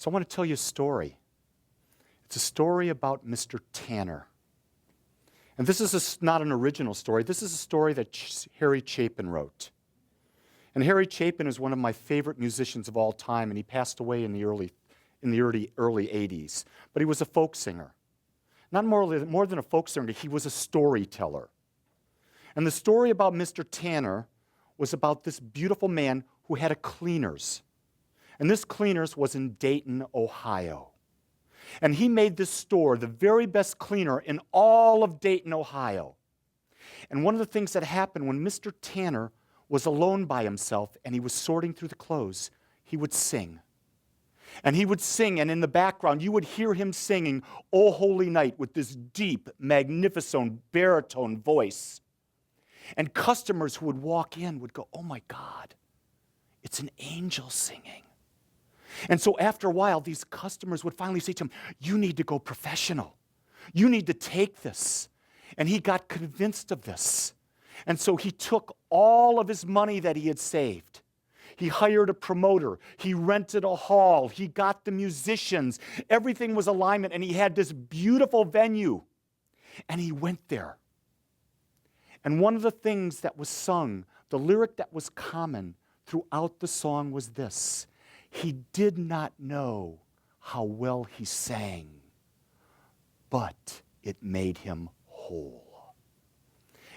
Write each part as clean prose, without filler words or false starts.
So I want to tell you a story. It's a story about Mr. Tanner. And this is not an original story. This is a story that Harry Chapin wrote. And Harry Chapin is one of my favorite musicians of all time, and he passed away in the early 80s. But he was a folk singer. Not more than a folk singer, he was a storyteller. And the story about Mr. Tanner was about this beautiful man who had a cleaners. And this cleaners was in Dayton, Ohio. And he made this store the very best cleaner in all of Dayton, Ohio. And one of the things that happened when Mr. Tanner was alone by himself and he was sorting through the clothes, he would sing. And he would sing, and in the background, you would hear him singing, "O Holy Night," with this deep, magnificent baritone voice. And customers who would walk in would go, "Oh my God, it's an angel singing." And so after a while, these customers would finally say to him, "You need to go professional. You need to take this." And he got convinced of this. And so he took all of his money that he had saved. He hired a promoter. He rented a hall. He got the musicians. Everything was alignment, and he had this beautiful venue. And he went there. And one of the things that was sung, the lyric that was common throughout the song was this: he did not know how well he sang, but it made him whole.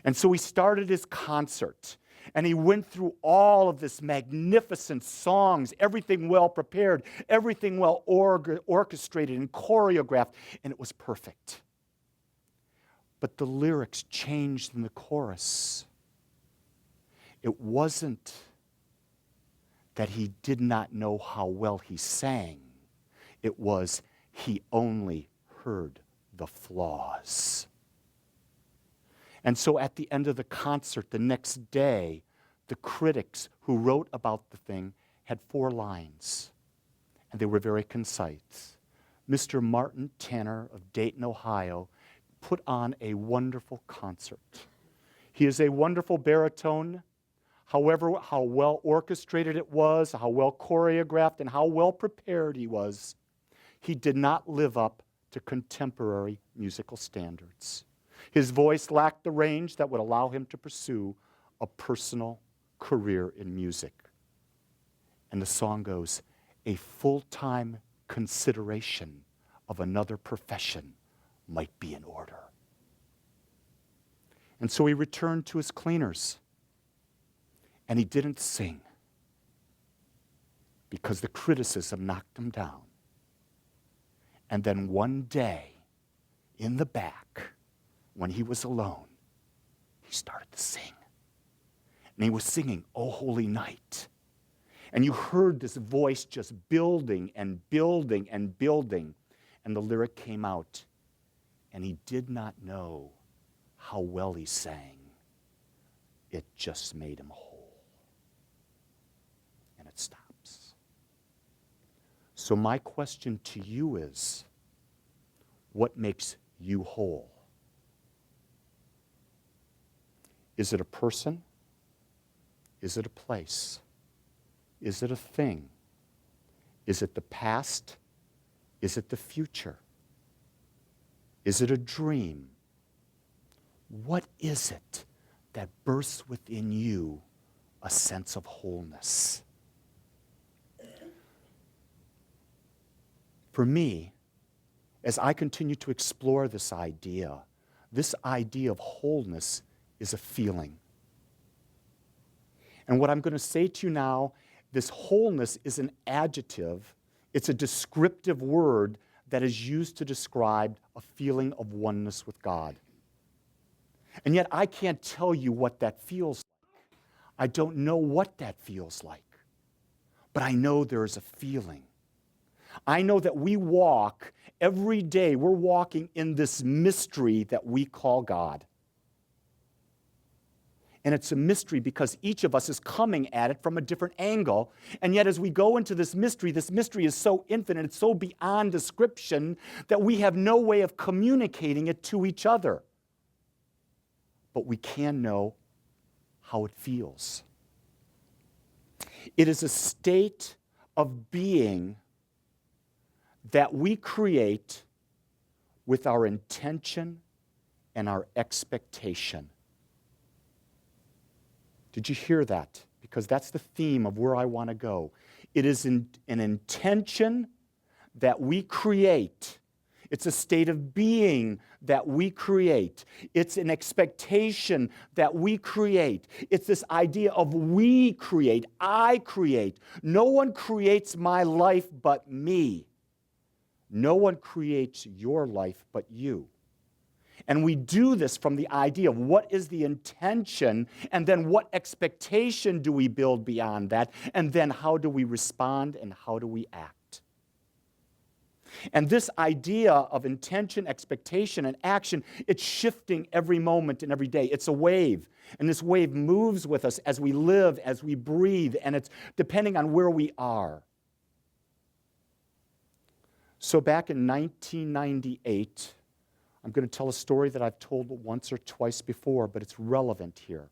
And so he started his concert, and he went through all of this magnificent songs, everything well prepared, everything well orchestrated and choreographed, and it was perfect. But the lyrics changed in the chorus. It wasn't that he did not know how well he sang. It was he only heard the flaws. And so at the end of the concert, the next day, the critics who wrote about the thing had 4 lines, and they were very concise. Mr. Martin Tanner of Dayton, Ohio, put on a wonderful concert. He is a wonderful baritone. However, how well orchestrated it was, how well choreographed, and how well prepared he was, he did not live up to contemporary musical standards. His voice lacked the range that would allow him to pursue a personal career in music. And the song goes, "A full-time consideration of another profession might be in order." And so he returned to his cleaners, and he didn't sing because the criticism knocked him down. And then one day, in the back, when he was alone, he started to sing. And he was singing, "O Holy Night." And you heard this voice just building and building and building. And the lyric came out, and he did not know how well he sang. It just made him whole. And it stops. So my question to you is, what makes you whole? Is it a person? Is it a place? Is it a thing? Is it the past? Is it the future? Is it a dream? What is it that bursts within you a sense of wholeness? For me, as I continue to explore this idea of wholeness is a feeling. And what I'm going to say to you now, this wholeness is an adjective. It's a descriptive word that is used to describe a feeling of oneness with God. And yet I can't tell you what that feels like. I don't know what that feels like. But I know there is a feeling. I know that we walk every day, we're walking in this mystery that we call God. And it's a mystery because each of us is coming at it from a different angle. And yet as we go into this mystery is so infinite, it's so beyond description that we have no way of communicating it to each other. But we can know how it feels. It is a state of being that we create with our intention and our expectation. Did you hear that? Because that's the theme of where I want to go. It is an intention that we create. It's a state of being that we create. It's an expectation that we create. It's this idea of we create, I create. No one creates my life but me. No one creates your life but you. And we do this from the idea of what is the intention, and then what expectation do we build beyond that, and then how do we respond and how do we act. And this idea of intention, expectation, and action, it's shifting every moment and every day. It's a wave, and this wave moves with us as we live, as we breathe, and it's depending on where we are. So back in 1998, I'm going to tell a story that I've told once or twice before, but it's relevant here.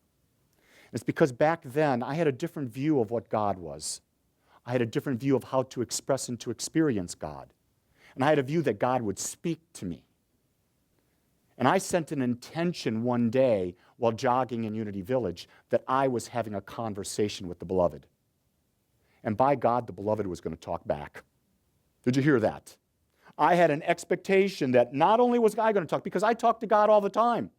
It's because back then, I had a different view of what God was. I had a different view of how to express and to experience God. And I had a view that God would speak to me. And I sent an intention one day while jogging in Unity Village that I was having a conversation with the beloved. And by God, the beloved was going to talk back. Did you hear that? I had an expectation that not only was I going to talk, because I talked to God all the time,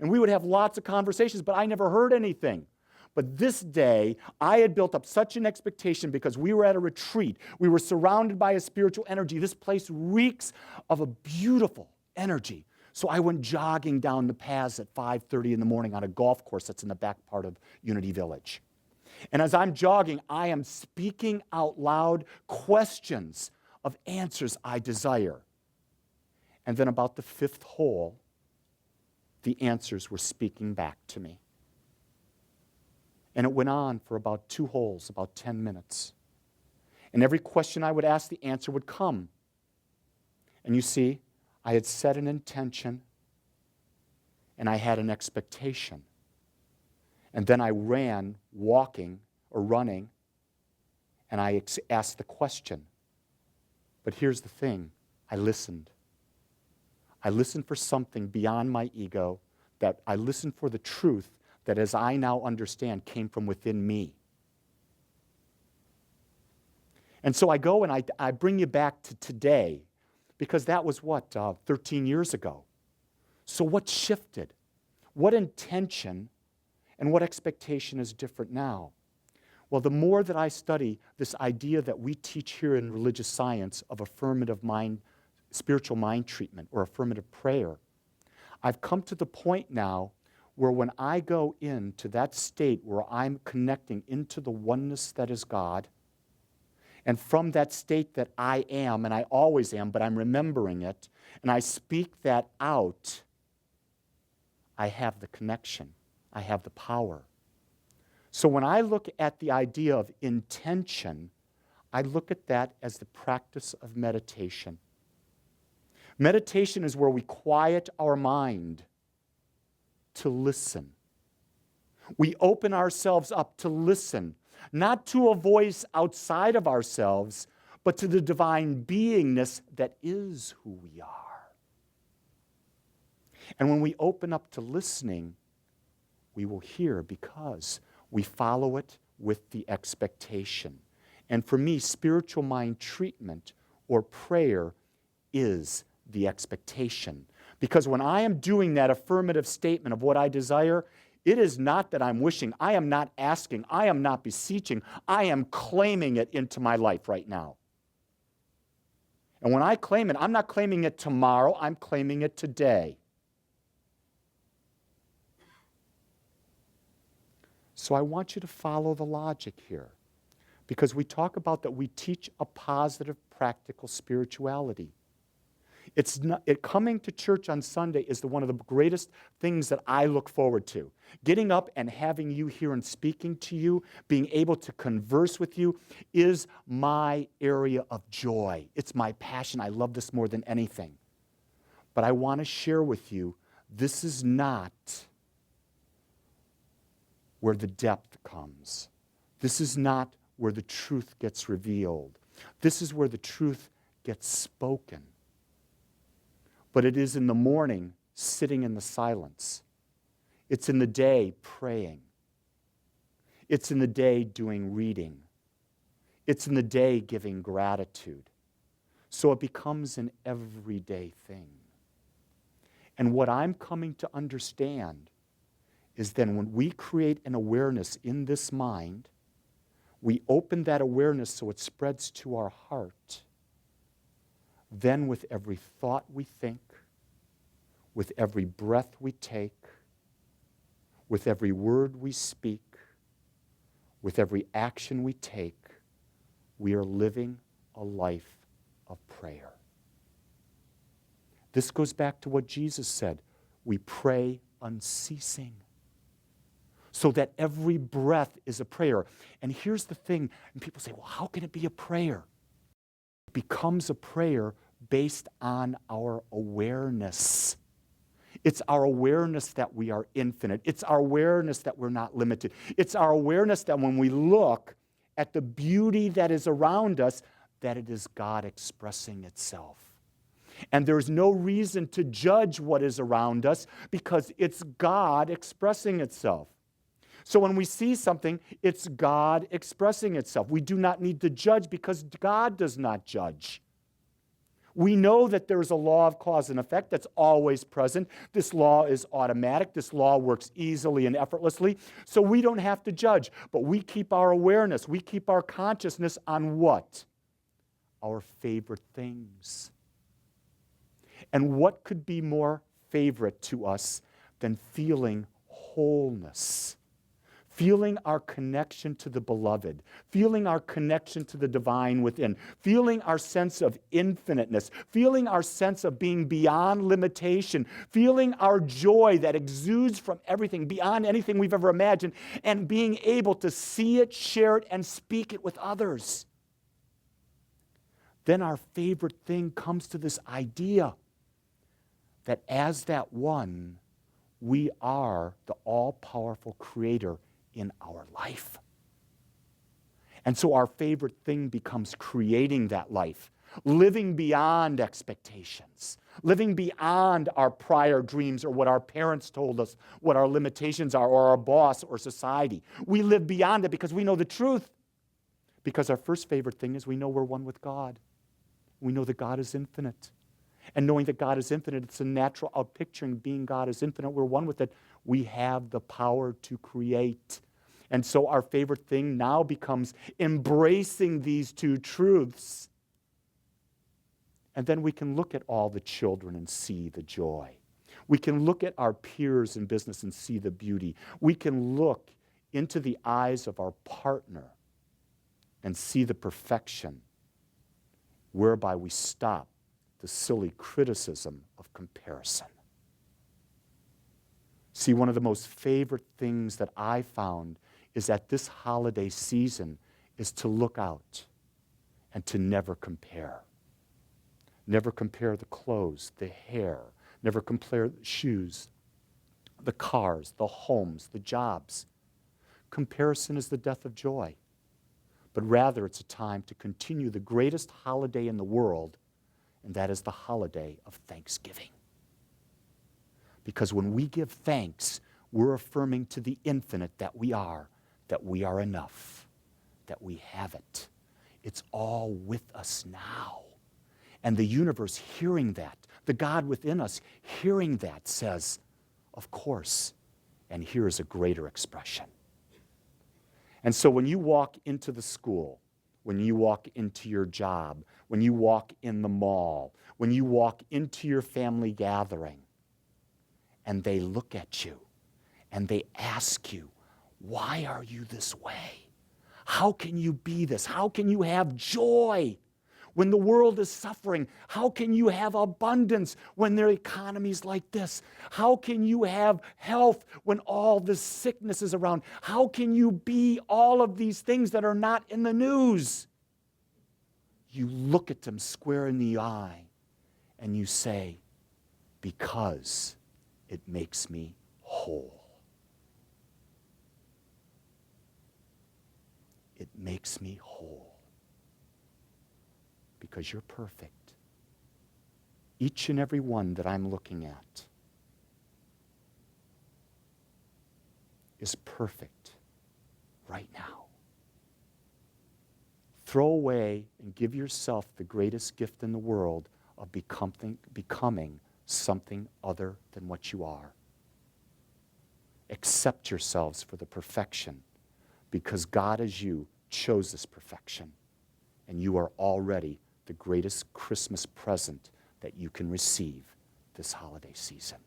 and we would have lots of conversations, but I never heard anything. But this day, I had built up such an expectation because we were at a retreat. We were surrounded by a spiritual energy. This place reeks of a beautiful energy. So I went jogging down the paths at 5:30 in the morning on a golf course that's in the back part of Unity Village. And as I'm jogging, I am speaking out loud questions of answers I desire. And then about the fifth hole, the answers were speaking back to me. And it went on for about 2 holes, about 10 minutes. And every question I would ask, the answer would come. And you see, I had set an intention, and I had an expectation. And then I ran, walking or running, and I asked the question. But here's the thing, I listened. I listened for something beyond my ego, that I listened for the truth that, as I now understand, came from within me. And so I go and I bring you back to today, because that was 13 years ago. So what shifted? What intention and what expectation is different now? Well, the more that I study this idea that we teach here in religious science of affirmative mind, spiritual mind treatment or affirmative prayer, I've come to the point now where when I go into that state where I'm connecting into the oneness that is God, and from that state that I am, and I always am, but I'm remembering it, and I speak that out, I have the connection. I have the power. So when I look at the idea of intention, I look at that as the practice of meditation. Meditation is where we quiet our mind to listen. We open ourselves up to listen, not to a voice outside of ourselves, but to the divine beingness that is who we are. And when we open up to listening, we will hear because we follow it with the expectation. And for me, spiritual mind treatment or prayer is the expectation. Because when I am doing that affirmative statement of what I desire, it is not that I'm wishing, I am not asking, I am not beseeching, I am claiming it into my life right now. And when I claim it, I'm not claiming it tomorrow, I'm claiming it today. So I want you to follow the logic here, because we talk about that we teach a positive, practical spirituality. Coming to church on Sunday is one of the greatest things that I look forward to. Getting up and having you here and speaking to you, being able to converse with you is my area of joy. It's my passion. I love this more than anything. But I want to share with you, this is not where the depth comes. This is not where the truth gets revealed. This is where the truth gets spoken. But it is in the morning, sitting in the silence. It's in the day, praying. It's in the day, doing reading. It's in the day, giving gratitude. So it becomes an everyday thing. And what I'm coming to understand is then when we create an awareness in this mind, we open that awareness so it spreads to our heart. Then with every thought we think, with every breath we take, with every word we speak, with every action we take, we are living a life of prayer. This goes back to what Jesus said. We pray unceasing. So that every breath is a prayer. And here's the thing, and people say, well, how can it be a prayer? It becomes a prayer based on our awareness. It's our awareness that we are infinite. It's our awareness that we're not limited. It's our awareness that when we look at the beauty that is around us, that it is God expressing itself. And there's no reason to judge what is around us because it's God expressing itself. So when we see something, it's God expressing itself. We do not need to judge because God does not judge. We know that there is a law of cause and effect that's always present. This law is automatic. This law works easily and effortlessly. So we don't have to judge. But we keep our awareness. We keep our consciousness on what? Our favorite things. And what could be more favorite to us than feeling wholeness? Feeling our connection to the beloved, feeling our connection to the divine within, feeling our sense of infiniteness, feeling our sense of being beyond limitation, feeling our joy that exudes from everything, beyond anything we've ever imagined, and being able to see it, share it, and speak it with others. Then our favorite thing comes to this idea that as that one, we are the all-powerful creator in our life. And so our favorite thing becomes creating that life, living beyond expectations, living beyond our prior dreams or what our parents told us, what our limitations are, or our boss or society. We live beyond it because we know the truth. Because our first favorite thing is we know we're one with God. We know that God is infinite. And knowing that God is infinite, it's a natural outpicturing being God is infinite. We're one with it. We have the power to create. And so our favorite thing now becomes embracing these two truths. And then we can look at all the children and see the joy. We can look at our peers in business and see the beauty. We can look into the eyes of our partner and see the perfection, whereby we stop the silly criticism of comparison. See, one of the most favorite things that I found is that this holiday season is to look out and to never compare. Never compare the clothes, the hair, never compare the shoes, the cars, the homes, the jobs. Comparison is the death of joy. But rather it's a time to continue the greatest holiday in the world, and that is the holiday of Thanksgiving. Because when we give thanks, we're affirming to the infinite that we are enough, that we have it. It's all with us now. And the universe hearing that, the God within us hearing that says, of course, and here is a greater expression. And so when you walk into the school, when you walk into your job, when you walk in the mall, when you walk into your family gathering, and they look at you and they ask you, why are you this way? How can you be this? How can you have joy when the world is suffering? How can you have abundance when their economy is like this? How can you have health when all this sickness is around? How can you be all of these things that are not in the news? You look at them square in the eye and you say, because it makes me whole. It makes me whole. because you're perfect. Each and every one that I'm looking at is perfect right now. Throw away and give yourself the greatest gift in the world of becoming something other than what you are. Accept yourselves for the perfection, because God as you chose this perfection, and you are already the greatest Christmas present that you can receive this holiday season.